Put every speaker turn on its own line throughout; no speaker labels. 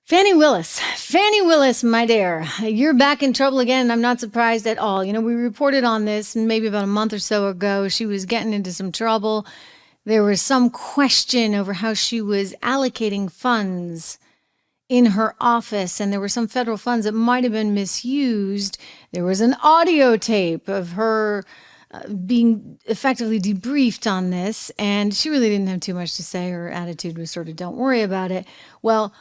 Fani Willis, my dear, you're back in trouble again. I'm not surprised at all. You know, we reported on this maybe about a month or so ago. She was getting into some trouble. There was some question over how she was allocating funds in her office, and there were some federal funds that might have been misused. There was an audio tape of her being effectively debriefed on this, and she really didn't have too much to say. Her attitude was sort of, don't worry about it. Well,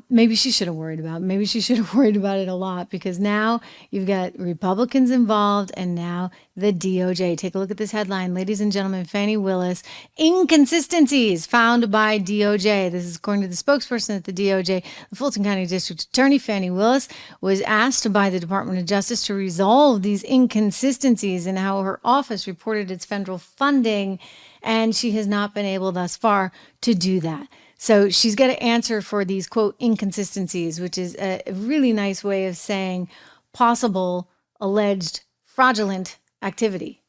maybe she should have worried about it. Maybe she should have worried about it a lot, because now you've got Republicans involved and now the DOJ. Take a look at this headline. Ladies and gentlemen, Fani Willis, inconsistencies found by DOJ. This is according to the spokesperson at the DOJ. The Fulton County District Attorney, Fani Willis, was asked by the Department of Justice to resolve these inconsistencies in how her office reported its federal funding, and she has not been able thus far to do that. So she's got to answer for these, quote, inconsistencies, which is a really nice way of saying possible alleged fraudulent activity.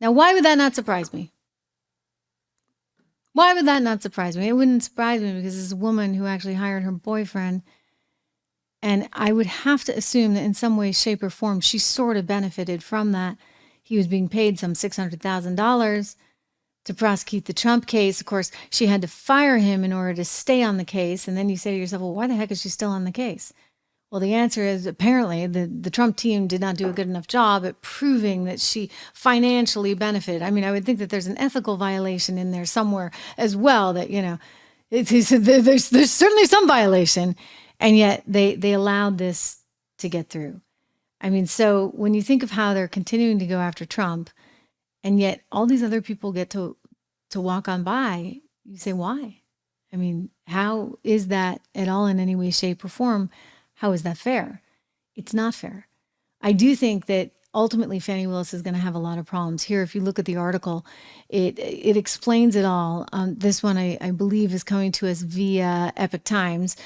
Now, why would that not surprise me? Why would that not surprise me? It wouldn't surprise me because it's a woman who actually hired her boyfriend. And I would have to assume that in some way, shape, or form, she sort of benefited from that. He was being paid some $600,000 to prosecute the Trump case. Of course, she had to fire him in order to stay on the case. And then you say to yourself, well, why the heck is she still on the case? Well, the answer is apparently the Trump team did not do a good enough job at proving that she financially benefited. I mean, I would think that there's an ethical violation in there somewhere as well, that, you know, there's certainly some violation. And yet they allowed this to get through. I mean, so when you think of how they're continuing to go after Trump, and yet all these other people get to walk on by, you say, why? I mean, how is that at all in any way, shape, or form? How is that fair? It's not fair. I do think that ultimately Fani Willis is going to have a lot of problems. Here, if you look at the article, it explains it all. This one, I believe, is coming to us via Epoch Times,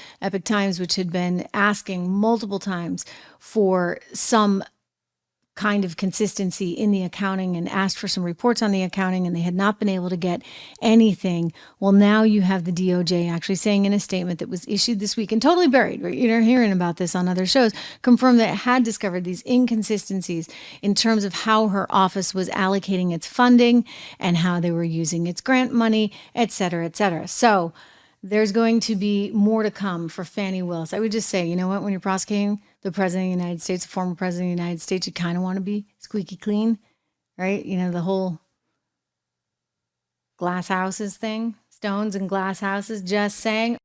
which had been asking multiple times for some kind of consistency in the accounting and asked for some reports on the accounting, and they had not been able to get anything. Well, now you have the DOJ actually saying in a statement that was issued this week and totally buried, you're hearing about this on other shows, confirmed that it had discovered these inconsistencies in terms of how her office was allocating its funding and how they were using its grant money, et cetera, et cetera. So there's going to be more to come for Fani Willis. I would just say, you know what, when you're prosecuting the president of the United States, the former president of the United States, you kind of want to be squeaky clean, right? You know, the whole glass houses thing, stones and glass houses, just saying.